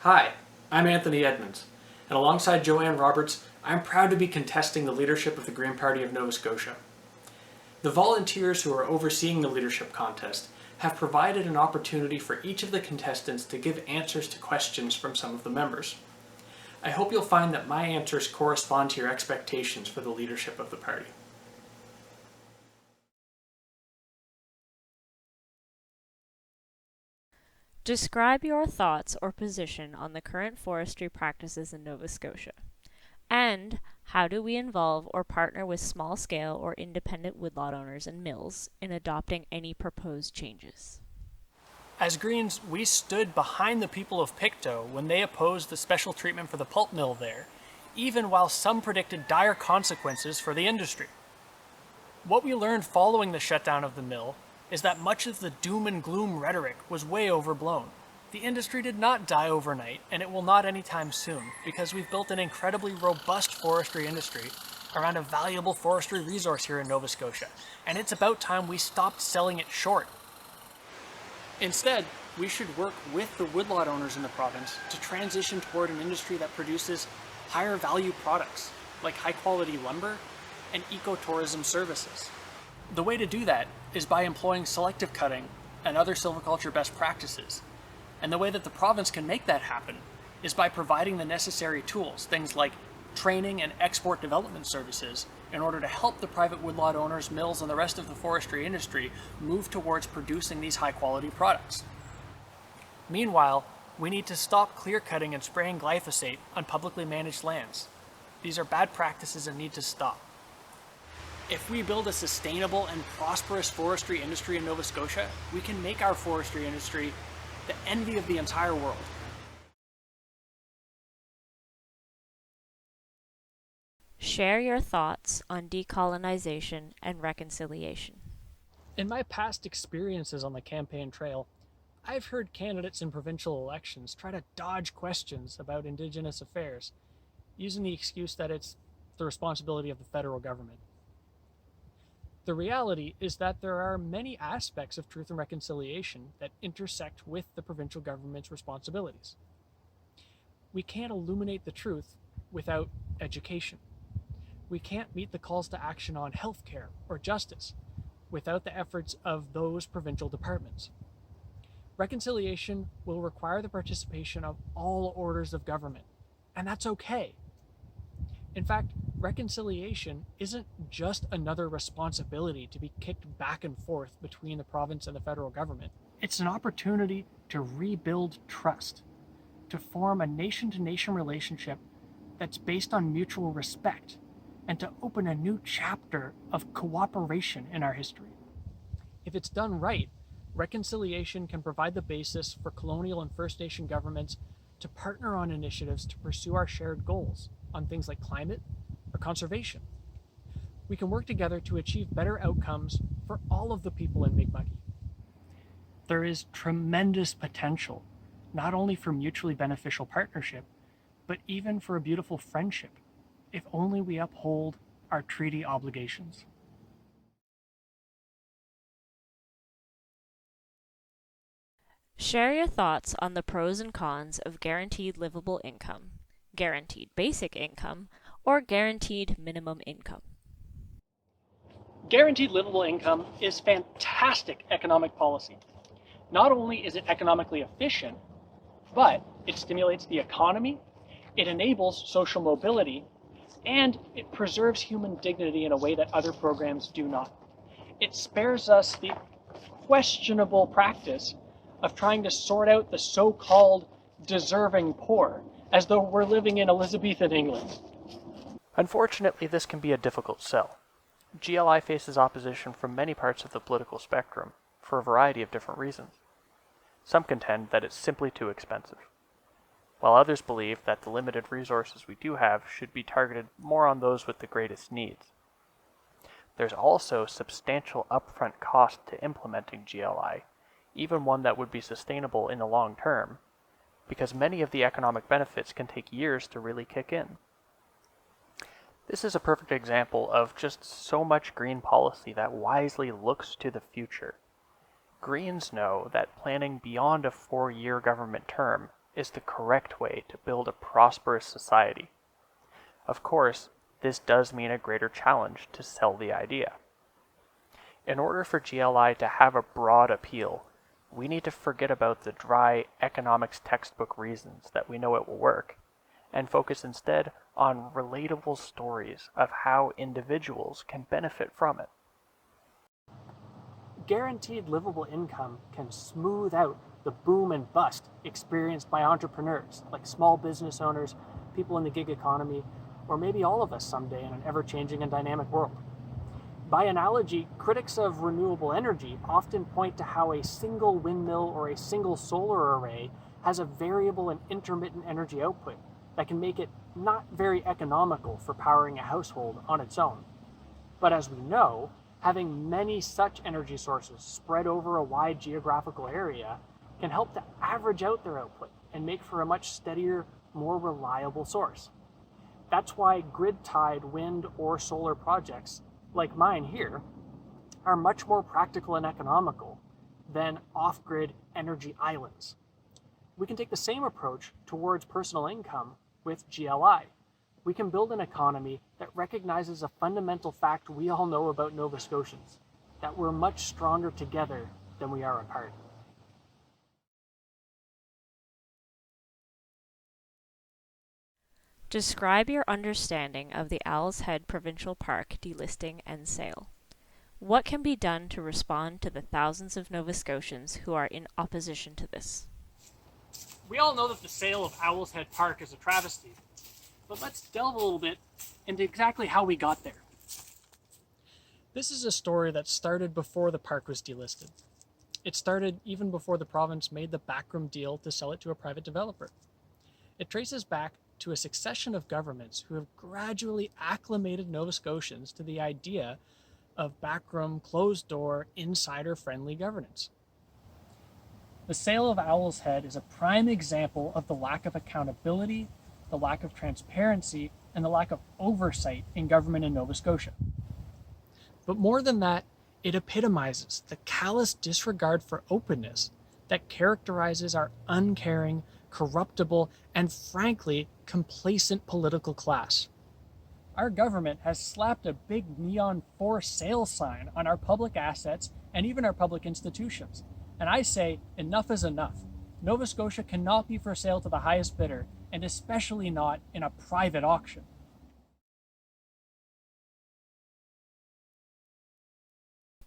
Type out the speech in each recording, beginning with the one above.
Hi, I'm Anthony Edmonds, and alongside Joanne Roberts, I'm proud to be contesting the leadership of the Green Party of Nova Scotia. The volunteers who are overseeing the leadership contest have provided an opportunity for each of the contestants to give answers to questions from some of the members. I hope you'll find that my answers correspond to your expectations for the leadership of the party. Describe your thoughts or position on the current forestry practices in Nova Scotia. And how do we involve or partner with small-scale or independent woodlot owners and mills in adopting any proposed changes? As Greens, we stood behind the people of Pictou when they opposed the special treatment for the pulp mill there, even while some predicted dire consequences for the industry. What we learned following the shutdown of the mill is that much of the doom and gloom rhetoric was way overblown. The industry did not die overnight, and it will not anytime soon, because we've built an incredibly robust forestry industry around a valuable forestry resource here in Nova Scotia, and it's about time we stopped selling it short. Instead, we should work with the woodlot owners in the province to transition toward an industry that produces higher value products, like high quality lumber and ecotourism services. The way to do that is by employing selective cutting and other silviculture best practices. And the way that the province can make that happen is by providing the necessary tools, things like training and export development services, in order to help the private woodlot owners, mills, and the rest of the forestry industry move towards producing these high quality products. Meanwhile, we need to stop clear cutting and spraying glyphosate on publicly managed lands. These are bad practices and need to stop. If we build a sustainable and prosperous forestry industry in Nova Scotia, we can make our forestry industry the envy of the entire world. Share your thoughts on decolonization and reconciliation. In my past experiences on the campaign trail, I've heard candidates in provincial elections try to dodge questions about Indigenous affairs, using the excuse that it's the responsibility of the federal government. The reality is that there are many aspects of truth and reconciliation that intersect with the provincial government's responsibilities. We can't illuminate the truth without education. We can't meet the calls to action on healthcare or justice without the efforts of those provincial departments. Reconciliation will require the participation of all orders of government, and that's okay. In fact, reconciliation isn't just another responsibility to be kicked back and forth between the province and the federal government. It's an opportunity to rebuild trust, to form a nation-to-nation relationship that's based on mutual respect, and to open a new chapter of cooperation in our history. If it's done right, reconciliation can provide the basis for colonial and First Nation governments to partner on initiatives to pursue our shared goals on things like climate or conservation. We can work together to achieve better outcomes for all of the people in Mi'kma'ki. There is tremendous potential, not only for mutually beneficial partnership, but even for a beautiful friendship, if only we uphold our treaty obligations. Share your thoughts on the pros and cons of guaranteed livable income, guaranteed basic income, or guaranteed minimum income. Guaranteed livable income is fantastic economic policy. Not only is it economically efficient, but it stimulates the economy, it enables social mobility, and it preserves human dignity in a way that other programs do not. It spares us the questionable practice of trying to sort out the so-called deserving poor, as though we're living in Elizabethan England. Unfortunately, this can be a difficult sell. GLI faces opposition from many parts of the political spectrum, for a variety of different reasons. Some contend that it's simply too expensive, while others believe that the limited resources we do have should be targeted more on those with the greatest needs. There's also substantial upfront cost to implementing GLI, even one that would be sustainable in the long term, because many of the economic benefits can take years to really kick in. This is a perfect example of just so much green policy that wisely looks to the future. Greens know that planning beyond a 4-year government term is the correct way to build a prosperous society. Of course, this does mean a greater challenge to sell the idea. In order for GLI to have a broad appeal, we need to forget about the dry economics textbook reasons that we know it will work, and focus instead on relatable stories of how individuals can benefit from it. Guaranteed livable income can smooth out the boom and bust experienced by entrepreneurs, like small business owners, people in the gig economy, or maybe all of us someday in an ever-changing and dynamic world. By analogy, critics of renewable energy often point to how a single windmill or a single solar array has a variable and intermittent energy output that can make it not very economical for powering a household on its own. But as we know, having many such energy sources spread over a wide geographical area can help to average out their output and make for a much steadier, more reliable source. That's why grid-tied wind or solar projects, like mine here, are much more practical and economical than off-grid energy islands. We can take the same approach towards personal income with GLI. We can build an economy that recognizes a fundamental fact we all know about Nova Scotians, that we're much stronger together than we are apart. Describe your understanding of the Owl's Head Provincial Park delisting and sale. What can be done to respond to the thousands of Nova Scotians who are in opposition to this? We all know that the sale of Owl's Head Park is a travesty, but let's delve a little bit into exactly how we got there. This is a story that started before the park was delisted. It started even before the province made the backroom deal to sell it to a private developer. It traces back to a succession of governments who have gradually acclimated Nova Scotians to the idea of backroom, closed-door, insider-friendly governance. The sale of Owl's Head is a prime example of the lack of accountability, the lack of transparency, and the lack of oversight in government in Nova Scotia. But more than that, it epitomizes the callous disregard for openness that characterizes our uncaring, corruptible, and frankly, complacent political class. Our government has slapped a big neon for sale sign on our public assets and even our public institutions. And I say, enough is enough. Nova Scotia cannot be for sale to the highest bidder, and especially not in a private auction.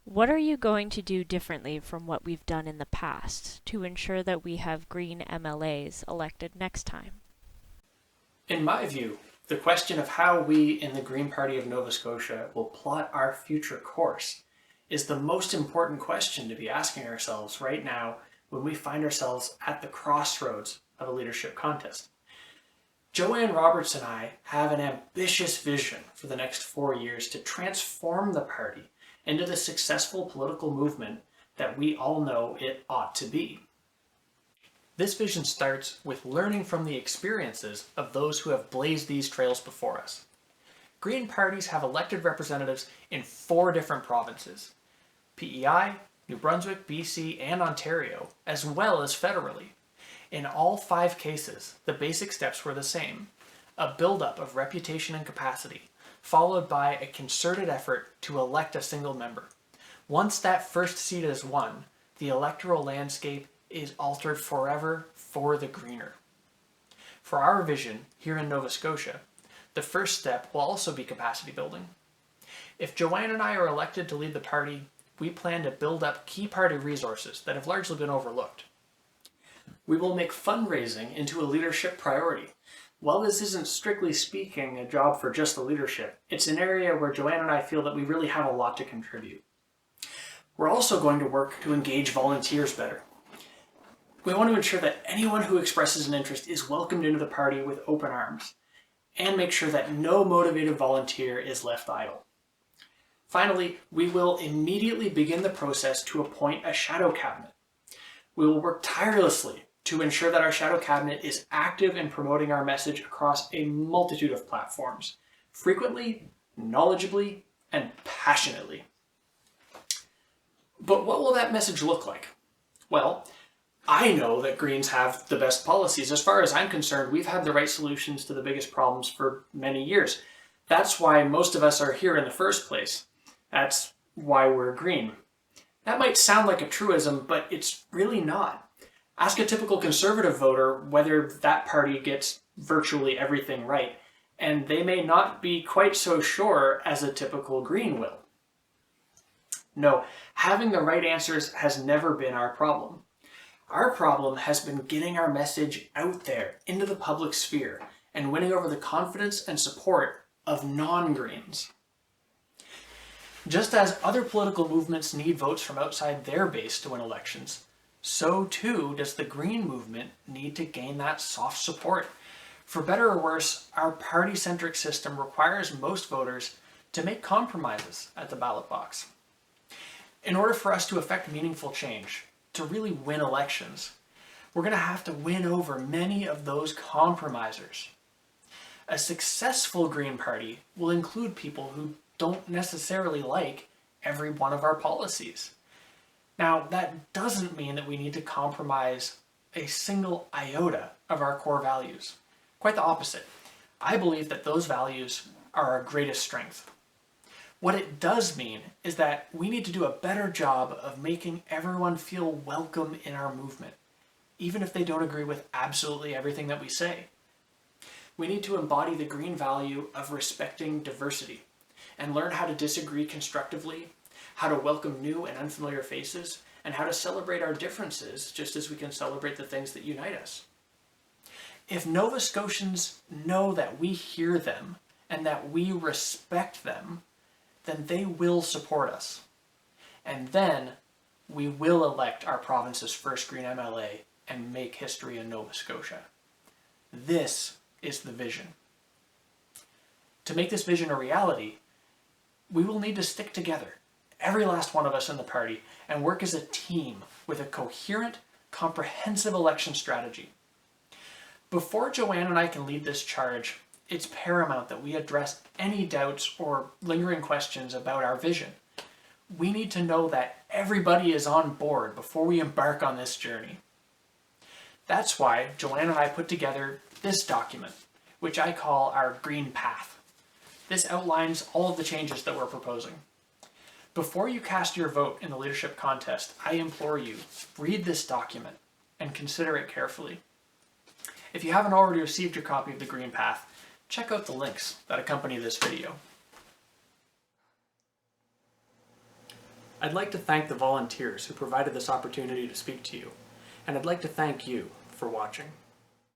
What are you going to do differently from what we've done in the past to ensure that we have green MLAs elected next time? In my view, the question of how we in the Green Party of Nova Scotia will plot our future course is the most important question to be asking ourselves right now when we find ourselves at the crossroads of a leadership contest. Joanne Roberts and I have an ambitious vision for the next 4 years to transform the party into the successful political movement that we all know it ought to be. This vision starts with learning from the experiences of those who have blazed these trails before us. Green parties have elected representatives in 4 different provinces: PEI, New Brunswick, BC, and Ontario, as well as federally. In all 5 cases, the basic steps were the same: a buildup of reputation and capacity, followed by a concerted effort to elect a single member. Once that first seat is won, the electoral landscape is altered forever for the greener. For our vision here in Nova Scotia, the first step will also be capacity building. If Joanne and I are elected to lead the party, we plan to build up key party resources that have largely been overlooked. We will make fundraising into a leadership priority. While this isn't strictly speaking a job for just the leadership, it's an area where Joanne and I feel that we really have a lot to contribute. We're also going to work to engage volunteers better. We want to ensure that anyone who expresses an interest is welcomed into the party with open arms, and make sure that no motivated volunteer is left idle. Finally, we will immediately begin the process to appoint a shadow cabinet. We will work tirelessly to ensure that our shadow cabinet is active in promoting our message across a multitude of platforms, frequently, knowledgeably, and passionately. But what will that message look like? Well, I know that Greens have the best policies. As far as I'm concerned, we've had the right solutions to the biggest problems for many years. That's why most of us are here in the first place. That's why we're Green. That might sound like a truism, but it's really not. Ask a typical conservative voter whether that party gets virtually everything right, and they may not be quite so sure as a typical Green will. No, having the right answers has never been our problem. Our problem has been getting our message out there into the public sphere and winning over the confidence and support of non-Greens. Just as other political movements need votes from outside their base to win elections, so too does the Green movement need to gain that soft support. For better or worse, our party-centric system requires most voters to make compromises at the ballot box. In order for us to effect meaningful change, to really win elections, we're going to have to win over many of those compromisers. A successful Green Party will include people who don't necessarily like every one of our policies. Now, that doesn't mean that we need to compromise a single iota of our core values. Quite the opposite. I believe that those values are our greatest strength. What it does mean is that we need to do a better job of making everyone feel welcome in our movement, even if they don't agree with absolutely everything that we say. We need to embody the Green value of respecting diversity and learn how to disagree constructively, how to welcome new and unfamiliar faces, and how to celebrate our differences just as we can celebrate the things that unite us. If Nova Scotians know that we hear them and that we respect them, then they will support us. And then we will elect our province's first Green MLA and make history in Nova Scotia. This is the vision. To make this vision a reality, we will need to stick together, every last one of us in the party, and work as a team with a coherent, comprehensive election strategy. Before Joanne and I can lead this charge, it's paramount that we address any doubts or lingering questions about our vision. We need to know that everybody is on board before we embark on this journey. That's why Joanne and I put together this document, which I call our Green Path. This outlines all of the changes that we're proposing. Before you cast your vote in the leadership contest, I implore you, read this document and consider it carefully. If you haven't already received your copy of the Green Path, check out the links that accompany this video. I'd like to thank the volunteers who provided this opportunity to speak to you, and I'd like to thank you for watching.